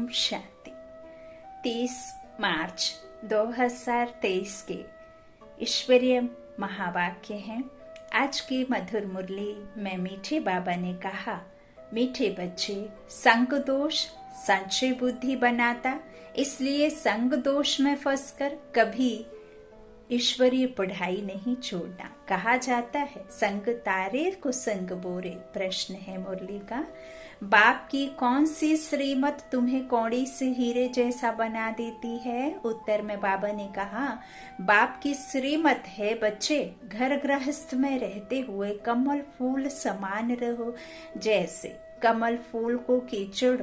ओम शांति। 30 मार्च 2023 के ईश्वरीय महावाक्य हैं। आज की मधुर मुरली में मीठे बाबा ने कहा, मीठे बच्चे, संग दोष संचय बुद्धि बनाता, इसलिए संग दोष में फंसकर कभी ईश्वरीय पढ़ाई नहीं छोड़ना। कहा जाता है, संग तारे को संग बोरे। प्रश्न है मुरली का, बाप की कौन सी श्रीमत तुम्हें कौड़ी से हीरे जैसा बना देती है? उत्तर में बाबा ने कहा, बाप की श्रीमत है बच्चे, घर गृहस्थ में रहते हुए कमल फूल समान रहो। जैसे कमल फूल को कीचड़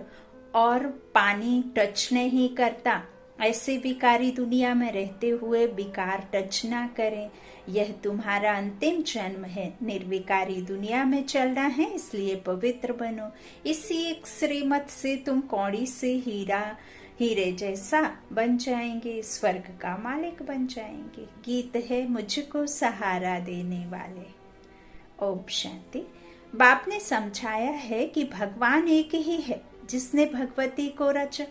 और पानी टच नहीं करता, ऐसे विकारी दुनिया में रहते हुए विकार टच ना करें। यह तुम्हारा अंतिम जन्म है, निर्विकारी दुनिया में चलना है, इसलिए पवित्र बनो। इसी एक श्रीमत से तुम कौड़ी से हीरे जैसा बन जाएंगे, स्वर्ग का मालिक बन जाएंगे। गीत है मुझको सहारा देने वाले। ओम शांति। बाप ने समझाया है कि भगवान एक ही है जिसने भगवती को रचा।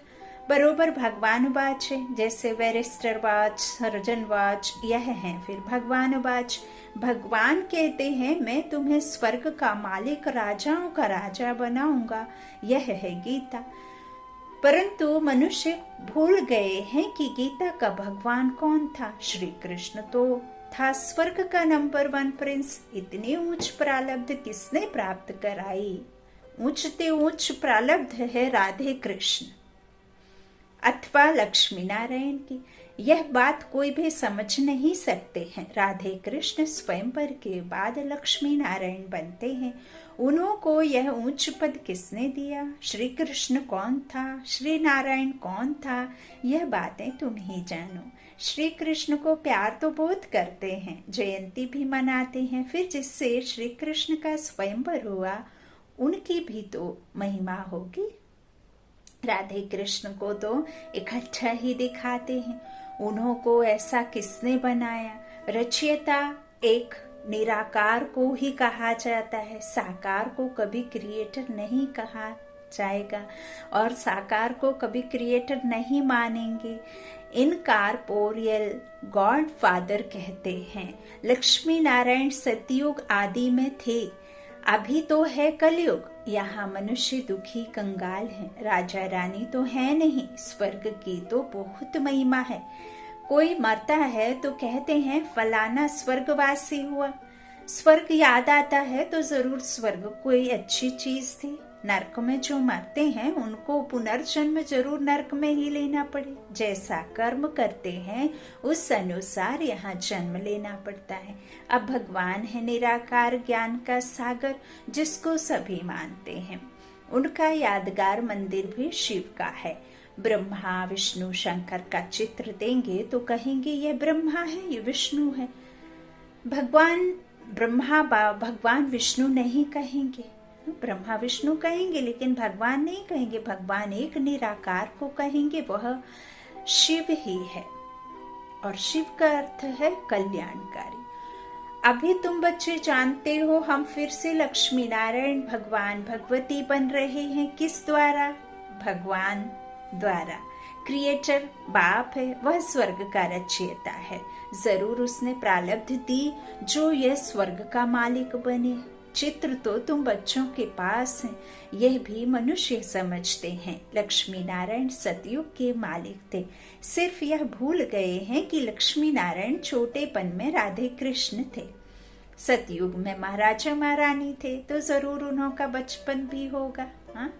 बरोबर भगवानुवाच है, जैसे वैरिस्टरवाच, सर्जनवाच यह है, फिर भगवानुवाच। भगवान कहते हैं, मैं तुम्हें स्वर्ग का मालिक, राजाओं का राजा बनाऊंगा। यह है गीता। परंतु मनुष्य भूल गए हैं कि गीता का भगवान कौन था। श्री कृष्ण तो था स्वर्ग का नंबर 1 प्रिंस। इतनी ऊंच प्रारब्ध किसने प्राप्त कराई? ऊंचते ऊंच प्रारब्ध है राधे कृष्ण अथवा लक्ष्मी नारायण की। यह बात कोई भी समझ नहीं सकते हैं। राधे कृष्ण स्वयंवर के बाद लक्ष्मी नारायण बनते हैं। उन्हों को यह ऊंच पद किसने दिया? श्री कृष्ण कौन था? श्री नारायण कौन था? यह बातें तुम ही जानो। श्री कृष्ण को प्यार तो बहुत करते हैं, जयंती भी मनाते हैं, फिर जिससे श्री कृष्ण का स्वयंवर हुआ उनकी भी तो महिमा होगी। राधे कृष्ण को तो इकट्ठा ही दिखाते हैं। उन्हों को ऐसा किसने बनाया? रचयिता एक निराकार को ही कहा जाता है। साकार को कभी क्रिएटर नहीं कहा जाएगा और साकार को कभी क्रिएटर नहीं मानेंगे। इनकॉर्पोरियल गॉड फादर कहते हैं। लक्ष्मी नारायण सतयुग आदि में थे, अभी तो है कलयुग। यहाँ मनुष्य दुखी कंगाल है, राजा रानी तो है नहीं। स्वर्ग की तो बहुत महिमा है। कोई मरता है तो कहते हैं फलाना स्वर्गवासी हुआ। स्वर्ग याद आता है तो जरूर स्वर्ग कोई अच्छी चीज थी। नरक में जो मरते हैं उनको पुनर्जन्म जरूर नरक में ही लेना पड़े। जैसा कर्म करते हैं उस अनुसार यहाँ जन्म लेना पड़ता है। अब भगवान है निराकार ज्ञान का सागर, जिसको सभी मानते हैं। उनका यादगार मंदिर भी शिव का है। ब्रह्मा विष्णु शंकर का चित्र देंगे तो कहेंगे ये ब्रह्मा है, ये विष्णु है। भगवान ब्रह्मा भगवान विष्णु नहीं कहेंगे, ब्रह्मा विष्णु कहेंगे, लेकिन भगवान नहीं कहेंगे। भगवान एक निराकार को कहेंगे, वह शिव ही है। और शिव का अर्थ है कल्याणकारी। अभी तुम बच्चे जानते हो, हम फिर से लक्ष्मी नारायण भगवान भगवती बन रहे हैं। किस द्वारा? भगवान द्वारा। क्रिएटर बाप है, वह स्वर्ग का रचयिता है। जरूर उसने प्रारब्ध दी जो यह स्वर्ग का मालिक बने। चित्र तो तुम बच्चों के पास है, यह भी मनुष्य समझते हैं। लक्ष्मी नारायण सतयुग के मालिक थे। सिर्फ यह भूल गए हैं कि लक्ष्मी नारायण छोटेपन में राधे कृष्ण थे। सतयुग में महाराजा महारानी थे तो जरूर उन्हों का बचपन भी होगा। हाँ,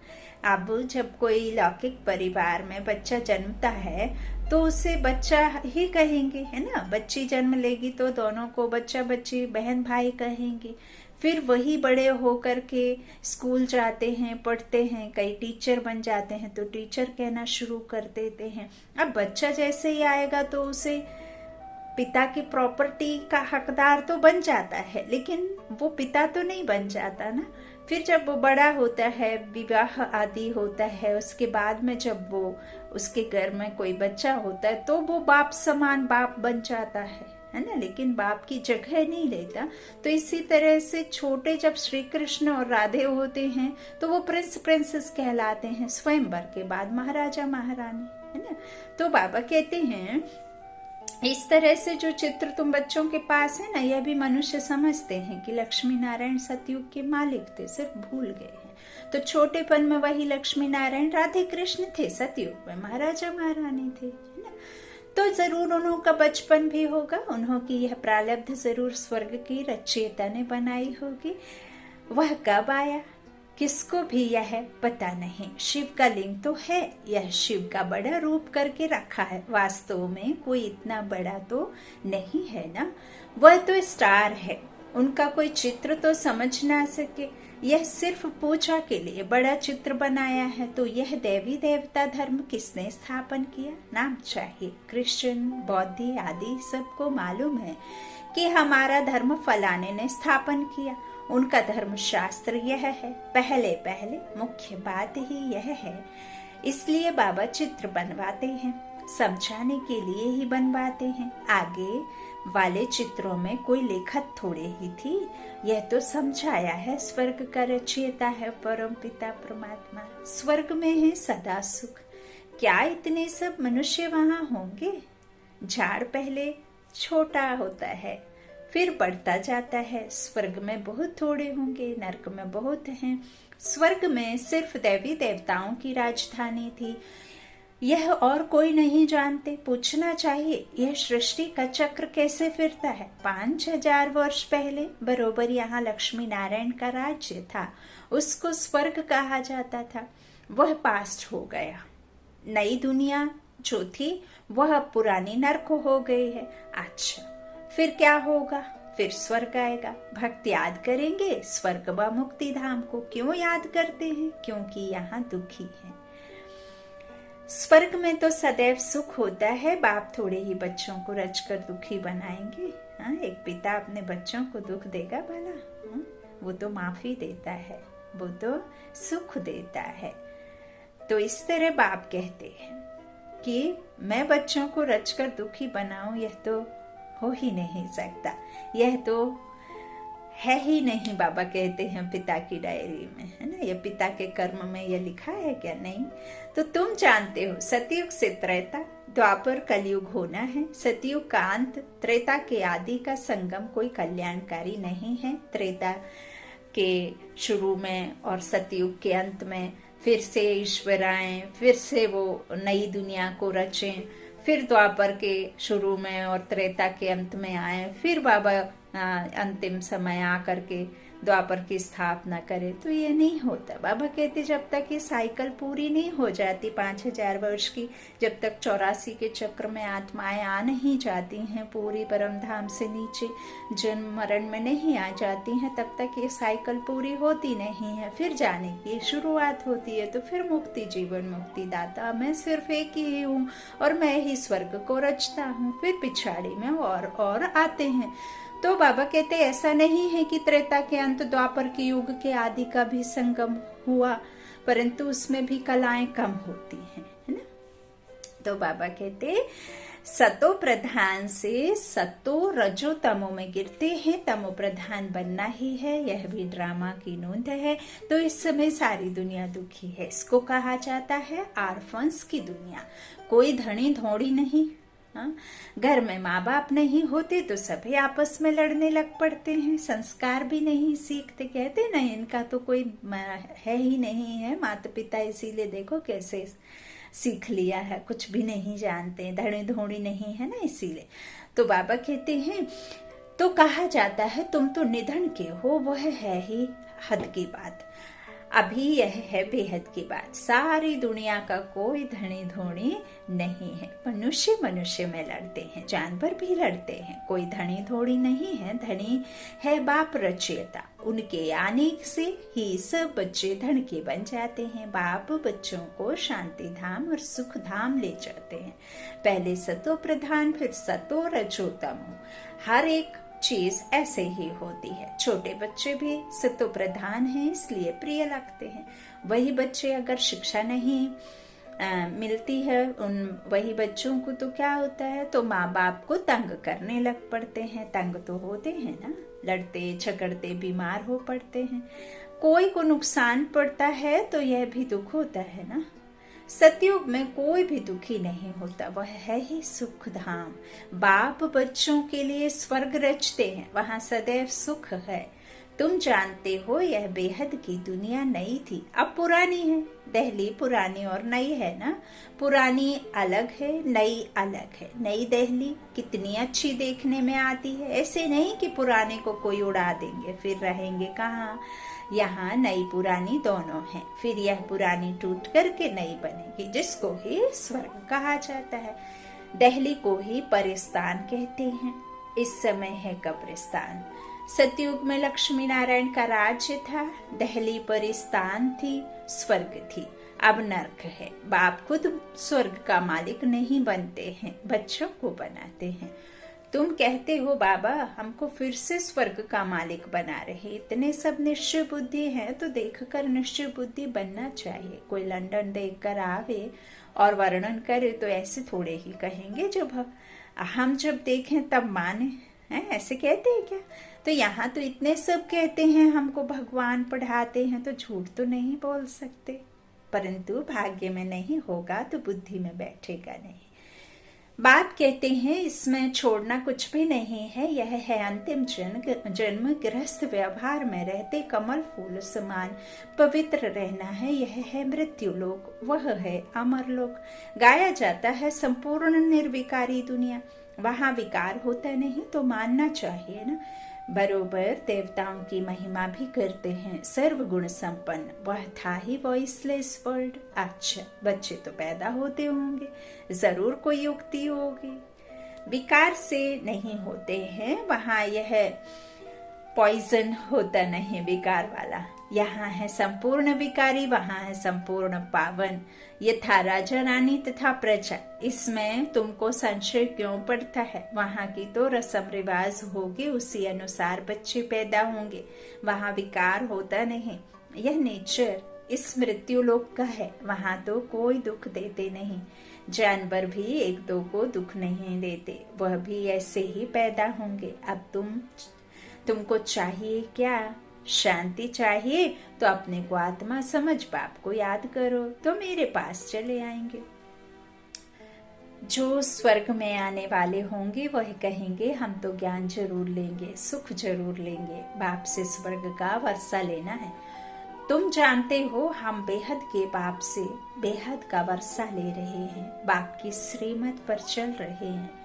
अब जब कोई लौकिक परिवार में बच्चा जन्मता है तो उसे बच्चा ही कहेंगे, है ना। बच्ची जन्म लेगी तो दोनों को बच्चा बच्ची, बहन भाई कहेंगे। फिर वही बड़े होकर के स्कूल जाते हैं, पढ़ते हैं, कई टीचर बन जाते हैं तो टीचर कहना शुरू कर देते हैं। अब बच्चा जैसे ही आएगा तो उसे पिता की प्रॉपर्टी का हकदार तो बन जाता है, लेकिन वो पिता तो नहीं बन जाता ना। फिर जब वो बड़ा होता है, विवाह आदि होता है, उसके बाद में जब वो उसके घर में कोई बच्चा होता है तो वो बाप समान बाप बन जाता है। है ना, लेकिन बाप की जगह नहीं लेता। तो इसी तरह से छोटे जब श्री कृष्ण और राधे होते हैं तो वो प्रिंस प्रिंसेस कहलाते हैं, स्वयंवर के बाद महाराजा महारानी, है ना। तो बाबा कहते हैं इस तरह से जो चित्र तुम बच्चों के पास है ना, यह भी मनुष्य समझते हैं कि लक्ष्मी नारायण सतयुग के मालिक थे, सिर्फ भूल गए हैं। तो छोटेपन में वही लक्ष्मी नारायण राधे कृष्ण थे, सतयुग में महाराजा महारानी थे, है ना। तो जरूर उन्हों का बचपन भी होगा, उन्हों की यह प्रारब्ध जरूर स्वर्ग की रचयिता ने बनाई होगी। वह कब आया किसको भी यह पता नहीं। शिव का लिंग तो है, यह शिव का बड़ा रूप करके रखा है, वास्तव में कोई इतना बड़ा तो नहीं है ना। वह तो स्टार है, उनका कोई चित्र तो समझ ना सके, यह सिर्फ पूजा के लिए बड़ा चित्र बनाया है। तो यह देवी देवता धर्म किसने स्थापन किया, नाम चाहिए। क्रिश्चियन बौद्ध आदि सबको मालूम है कि हमारा धर्म फलाने ने स्थापन किया, उनका धर्म शास्त्र यह है। पहले पहले मुख्य बात ही यह है, इसलिए बाबा चित्र बनवाते हैं, समझाने के लिए ही बनवाते हैं। आगे वाले चित्रों में कोई लेखक थोड़े ही थी, यह तो समझाया है स्वर्ग का रचयिता है परम पिता परमात्मा, स्वर्ग में है सदा सुख। क्या इतने सब मनुष्य वहां होंगे? झाड़ पहले छोटा होता है फिर बढ़ता जाता है, स्वर्ग में बहुत थोड़े होंगे, नरक में बहुत हैं। स्वर्ग में सिर्फ देवी देवताओं की राजधानी थी, यह और कोई नहीं जानते। पूछना चाहिए यह सृष्टि का चक्र कैसे फिरता है। 5000 वर्ष पहले बरोबर यहाँ लक्ष्मी नारायण का राज्य था, उसको स्वर्ग कहा जाता था, वह पास्ट हो गया। नई दुनिया जो थी वह पुरानी नरक हो गई है। अच्छा फिर क्या होगा? फिर स्वर्ग आएगा। भक्त याद करेंगे स्वर्ग व मुक्ति धाम को। क्यों याद करते हैं? क्योंकि यहाँ दुखी है। स्वर्ग में तो सदैव सुख होता है, बाप थोड़े ही बच्चों को रचकर दुखी बनाएंगे। हाँ, एक पिता अपने बच्चों को दुख देगा भला? वो तो माफी देता है, वो तो सुख देता है। तो इस तरह बाप कहते हैं कि मैं बच्चों को रचकर दुखी बनाऊं, यह तो हो ही नहीं सकता, यह तो है ही नहीं। बाबा कहते हैं पिता की डायरी में, है ना, यह पिता के कर्म में यह लिखा है क्या? नहीं। तो तुम जानते हो सतयुग से त्रेता, द्वापर कलयुग होना है। सतयुग का अंत, त्रेता के आदि का संगम कोई कल्याणकारी नहीं है। त्रेता के शुरू में और सतयुग के अंत में फिर से ईश्वर आए, फिर से वो नई दुनिया को रचें, फिर द्वापर के शुरू में और त्रेता के अंत में आए, फिर बाबा अंतिम समय आकर के द्वापर की स्थापना करे। तो ये नहीं होता। बाबा कहते जब तक ये साइकिल पूरी नहीं हो जाती 5000 वर्ष की, जब तक 84 के चक्र में आत्माएं आ नहीं जाती हैं, पूरी परम धाम से नीचे जन्म मरण में नहीं आ जाती हैं, तब तक ये साइकिल पूरी होती नहीं है। फिर जाने की शुरुआत होती है। तो फिर मुक्ति, जीवन मुक्ति दाता मैं सिर्फ एक ही हूँ और मैं ही स्वर्ग को रचता हूँ। फिर पिछाड़ी में और आते हैं। तो बाबा कहते ऐसा नहीं है कि त्रेता के अंत द्वापर के युग के आदि का भी संगम हुआ, परंतु उसमें भी कलाएं कम होती हैं, है ना। तो बाबा कहते सतो प्रधान से सतो रजो तमो में गिरते हैं, तमो प्रधान बनना ही है, यह भी ड्रामा की नोंद है। तो इस समय सारी दुनिया दुखी है। इसको कहा जाता है आर्फन्स की दुनिया। कोई धनी धोड़ी नहीं, घर में माँ बाप नहीं होते तो सभी आपस में लड़ने लग पड़ते हैं, संस्कार भी नहीं सीखते। कहते नहीं इनका तो कोई है ही नहीं है माता पिता, इसीलिए देखो कैसे सीख लिया है, कुछ भी नहीं जानते, धड़े धोड़ी नहीं है ना, इसीलिए। तो बाबा कहते हैं तो कहा जाता है तुम तो निधन के हो, वह है ही हद की बात। अभी यह है बेहद की बात। सारी दुनिया का कोई धनी धोनी नहीं है। मनुष्य मनुष्य में लड़ते हैं, जानवर भी लड़ते हैं, कोई धनी धोड़ी नहीं है। धनी है बाप रचयिता, उनके आने से ही सब बच्चे धन के बन जाते हैं। बाप बच्चों को शांति धाम और सुख धाम ले जाते हैं। पहले सतो प्रधान, फिर सतो रजो तमो। हर एक चीज ऐसे ही होती है। छोटे बच्चे भी सतो प्रधान हैं, इसलिए प्रिय लगते हैं। वही बच्चे अगर शिक्षा नहीं मिलती है उन वही बच्चों को, तो क्या होता है, तो माँ बाप को तंग करने लग पड़ते हैं। तंग तो होते हैं ना, लड़ते झगड़ते बीमार हो पड़ते हैं। कोई को नुकसान पड़ता है तो यह भी दुख होता है ना। सतयुग में कोई भी दुखी नहीं होता, वह है ही सुख धाम। बाप बच्चों के लिए स्वर्ग रचते हैं, वहां सदैव सुख है। तुम जानते हो यह बेहद की दुनिया नई थी, अब पुरानी है। दिल्ली पुरानी और नई है ना, पुरानी अलग है, नई अलग है। नई दिल्ली कितनी अच्छी देखने में आती है, ऐसे नहीं कि पुराने को कोई उड़ा देंगे फिर रहेंगे कहाँ। यहाँ नई पुरानी दोनों हैं, फिर यह पुरानी टूट करके नई बनेगी, जिसको ही स्वर्ग कहा जाता है। दिल्ली को ही परिस्तान कहते हैं, इस समय है कब्रिस्तान। सतयुग में लक्ष्मी नारायण का राज्य था, दिल्ली परिस्तान थी, स्वर्ग थी। अब नर्क है। बाप खुद स्वर्ग का मालिक नहीं बनते हैं, बच्चों को बनाते हैं। तुम कहते हो बाबा हमको फिर से स्वर्ग का मालिक बना रहे, इतने सब निश्चय बुद्धि है तो देखकर निश्चय बुद्धि बनना चाहिए। कोई लंदन देखकर आवे और वर्णन करे तो ऐसे थोड़े ही कहेंगे, जब हम जब देखें तब माने हैं, ऐसे कहते हैं क्या? तो यहाँ तो इतने सब कहते हैं, हमको भगवान पढ़ाते हैं, तो झूठ तो नहीं बोल सकते। परंतु भाग्य में नहीं होगा तो बुद्धि में बैठेगा नहीं। बाप कहते हैं इसमें छोड़ना कुछ भी नहीं है, यह है अंतिम जन्म। गृहस्थ व्यवहार में रहते कमल फूल समान पवित्र रहना है, यह है मृत्यु लोक, वह है अमर लोक। गाया जाता है संपूर्ण निर्विकारी दुनिया, वहां विकार होता नहीं तो मानना चाहिए ना। बरोबर देवताओं की महिमा भी करते हैं, सर्व गुण संपन्न, वह था ही वॉइसलेस वर्ल्ड। अच्छा, बच्चे तो पैदा होते होंगे, जरूर कोई युक्ति होगी। विकार से नहीं होते हैं, वहां यह पॉइजन होता नहीं विकार वाला। यहाँ है संपूर्ण विकारी, वहां है संपूर्ण पावन। यथा राजा रानी तथा प्रजा, इसमें तुमको संशय क्यों पड़ता है? वहां की तो रस्म रिवाज होगी, उसी अनुसार बच्चे पैदा होंगे, वहां विकार होता नहीं। यह नेचर इस मृत्यु लोक का है, वहां तो कोई दुख देते नहीं। जानवर भी एक दो को दुख नहीं देते, वह भी ऐसे ही पैदा होंगे। अब तुमको चाहिए क्या? शांति चाहिए तो अपने को आत्मा समझ बाप को याद करो, तो मेरे पास चले आएंगे। जो स्वर्ग में आने वाले होंगे वह कहेंगे हम तो ज्ञान जरूर लेंगे, सुख जरूर लेंगे, बाप से स्वर्ग का वर्षा लेना है। तुम जानते हो हम बेहद के बाप से बेहद का वर्षा ले रहे हैं, बाप की श्रीमत पर चल रहे हैं।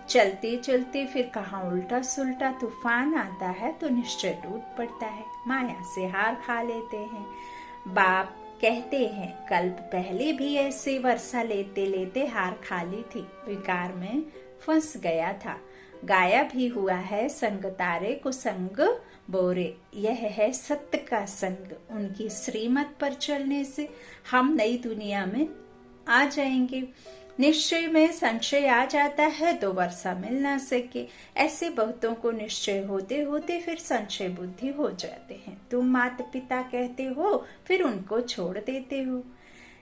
चलते चलते फिर कहाँ उल्टा सुल्टा तूफान आता है तो निश्चय टूट पड़ता है, माया से हार खा लेते हैं। बाप कहते हैं कल्प पहले भी ऐसे वर्षा लेते लेते हार खा ली थी, विकार में फंस गया था। गाया भी हुआ है संग तारे को संग बोरे, यह है सत्य का संग। उनकी श्रीमत पर चलने से हम नई दुनिया में आ जाएंगे। निश्चय में संशय आ जाता है तो वर्षा मिल ना सके, ऐसे बहुतों को निश्चय होते होते फिर संशय बुद्धि हो जाते हैं। तुम माता पिता कहते हो फिर उनको छोड़ देते हो,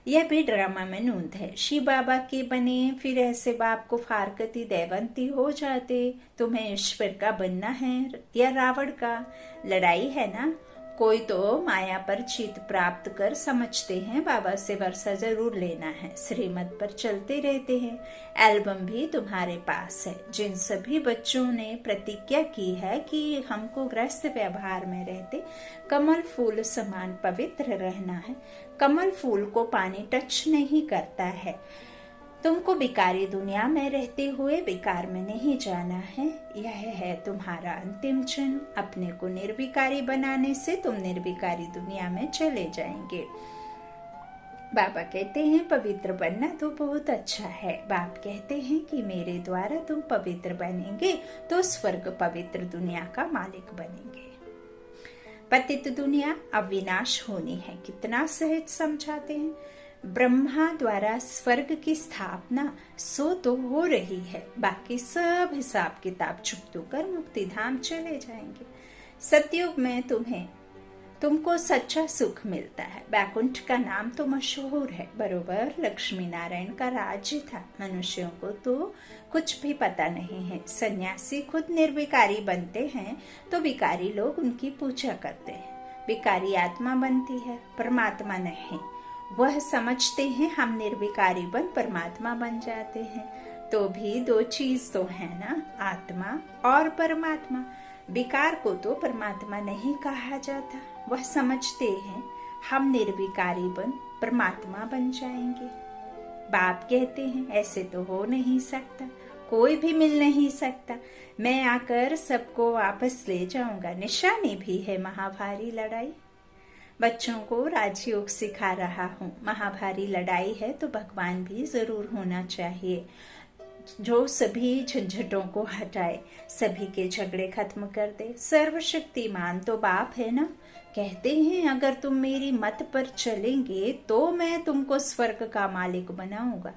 यह भी ड्रामा में नूंद है। शिव बाबा के बने फिर ऐसे बाप को फारकती देवंती हो जाते। तुम्हें ईश्वर का बनना है या रावण का? लड़ाई है ना। कोई तो माया पर जीत प्राप्त कर समझते हैं बाबा से वर्षा जरूर लेना है, श्रीमत पर चलते रहते हैं। एल्बम भी तुम्हारे पास है। जिन सभी बच्चों ने प्रतिज्ञा की है कि हमको गृहस्थ व्यवहार में रहते कमल फूल समान पवित्र रहना है, कमल फूल को पानी टच नहीं करता है। तुमको विकारी दुनिया में रहते हुए विकार में नहीं जाना है, यह है तुम्हारा अंतिम जन्म। अपने को निर्विकारी बनाने से तुम निर्विकारी दुनिया में चले जाएंगे। बाबा कहते हैं पवित्र बनना तो बहुत अच्छा है। बाप कहते हैं कि मेरे द्वारा तुम पवित्र बनेंगे तो स्वर्ग पवित्र दुनिया का मालिक बनेंगे। पतित दुनिया अविनाश होनी है, कितना सहज समझाते हैं। ब्रह्मा द्वारा स्वर्ग की स्थापना सो तो हो रही है, बाकी सब हिसाब किताब चुकतो कर मुक्ति धाम चले जाएंगे। सतयुग में तुमको सच्चा सुख मिलता है। बैकुंठ का नाम तो मशहूर है, बरोबर लक्ष्मी नारायण का राज्य था। मनुष्यों को तो कुछ भी पता नहीं है। सन्यासी खुद निर्विकारी बनते हैं तो विकारी लोग उनकी पूजा करते हैं। विकारी आत्मा बनती है, परमात्मा नहीं। वह समझते हैं हम निर्विकारी बन परमात्मा बन जाते हैं। तो भी दो चीज तो है ना, आत्मा और परमात्मा। विकार को तो परमात्मा नहीं कहा जाता। वह समझते हैं हम निर्विकारी बन परमात्मा बन जाएंगे। बाप कहते हैं ऐसे तो हो नहीं सकता, कोई भी मिल नहीं सकता। मैं आकर सबको वापस ले जाऊंगा। निशानी भी है महाभारी लड़ाई। बच्चों को राजयोग सिखा रहा हूँ। महाभारी लड़ाई है तो भगवान भी जरूर होना चाहिए, जो सभी झंझटों को हटाए, सभी के झगड़े खत्म कर दे। सर्वशक्तिमान तो बाप है ना। कहते हैं अगर तुम मेरी मत पर चलेंगे तो मैं तुमको स्वर्ग का मालिक बनाऊंगा।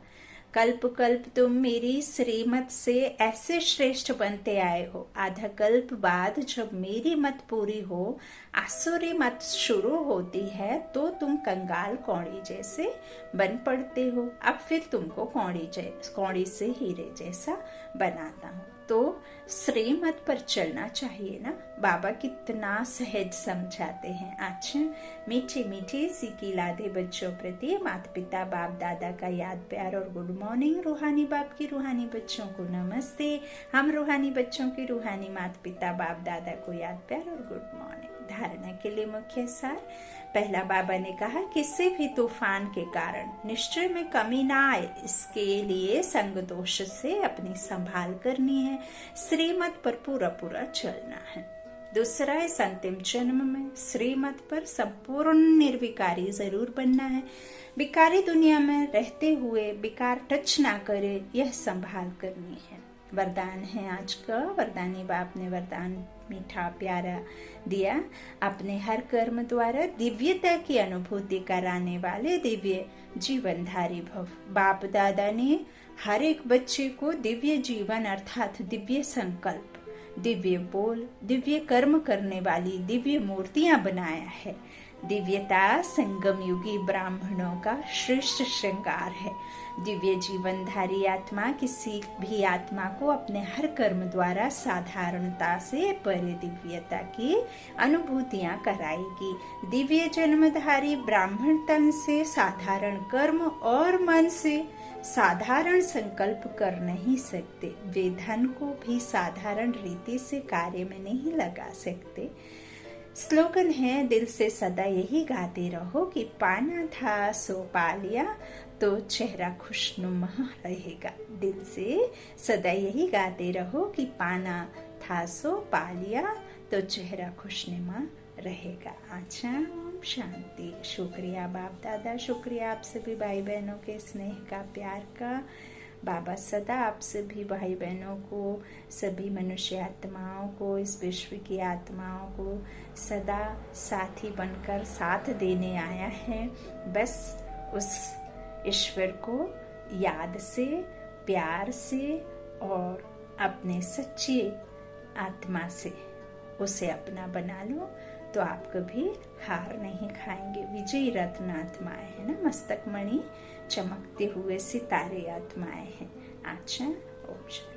कल्प कल्प तुम मेरी श्रीमत से ऐसे श्रेष्ठ बनते आए हो। आधा कल्प बाद जब मेरी मत पूरी हो, आसुरी मत शुरू होती है, तो तुम कंगाल कौड़ी जैसे बन पड़ते हो। अब फिर तुमको कौड़ी से हीरे जैसा बनाता हूँ। तो श्रीमत पर चलना चाहिए ना। बाबा कितना सहज समझाते हैं। अच्छा, मीठी मीठी सीखी लादे बच्चों प्रति माता पिता बाप दादा का याद प्यार और गुड मॉर्निंग। रूहानी बाप की रूहानी बच्चों को नमस्ते। हम रूहानी बच्चों की रूहानी माता पिता बाप दादा को याद प्यार और गुड मॉर्निंग। धारणा के लिए मुख्य सार। पहला, बाबा ने कहा किसी भी तूफान के कारण निश्चय में कमी ना आए, इसके लिए संग दोष से अपनी संभाल करनी है। श्रीमत पर पूरा पूरा चलना है। दूसरा, इस अंतिम जन्म में श्रीमत पर संपूर्ण निर्विकारी जरूर बनना है। विकारी दुनिया में रहते हुए विकार टच ना करे, यह संभाल करनी है। वरदान है आज का। वरदानी बाप ने वरदान मीठा प्यारा दिया। अपने हर कर्म द्वारा दिव्यता की अनुभूति कराने वाले दिव्य जीवनधारी भव। बाप दादा ने हर एक बच्चे को दिव्य जीवन अर्थात दिव्य संकल्प, दिव्य बोल, दिव्य कर्म करने वाली दिव्य मूर्तियां बनाया है। दिव्यता संगम युगी ब्राह्मणों का श्रेष्ठ श्रृंगार है। दिव्य जीवनधारी आत्मा किसी भी आत्मा को अपने हर कर्म द्वारा साधारणता से परे दिव्यता की अनुभूतियां कराएगी। दिव्य जन्मधारी ब्राह्मण तन से साधारण कर्म और मन से साधारण संकल्प कर नहीं सकते। वे धन को भी साधारण रीति से कार्य में नहीं लगा सकते। स्लोगन है, दिल से सदा यही गाते रहो कि पाना था सो पा लिया तो चेहरा खुशनुमा रहेगा। दिल से सदा यही गाते रहो कि पाना था सो पा लिया तो चेहरा खुशनुमा रहेगा। अच्छा, ओम शांति। शुक्रिया बाप दादा, शुक्रिया आप सभी भाई बहनों के स्नेह का, प्यार का। बाबा सदा आप सभी भाई बहनों को, सभी मनुष्य आत्माओं को, इस विश्व की आत्माओं को सदा साथी बनकर साथ देने आया है। बस उस ईश्वर को याद से, प्यार से और अपने सच्ची आत्मा से उसे अपना बना लो तो आप कभी हार नहीं खाएंगे। विजयी रत्न आत्माएं है ना, मस्तक मणि चमकते हुए सितारे आत्माएं हैं। अच्छा, ओम शांति।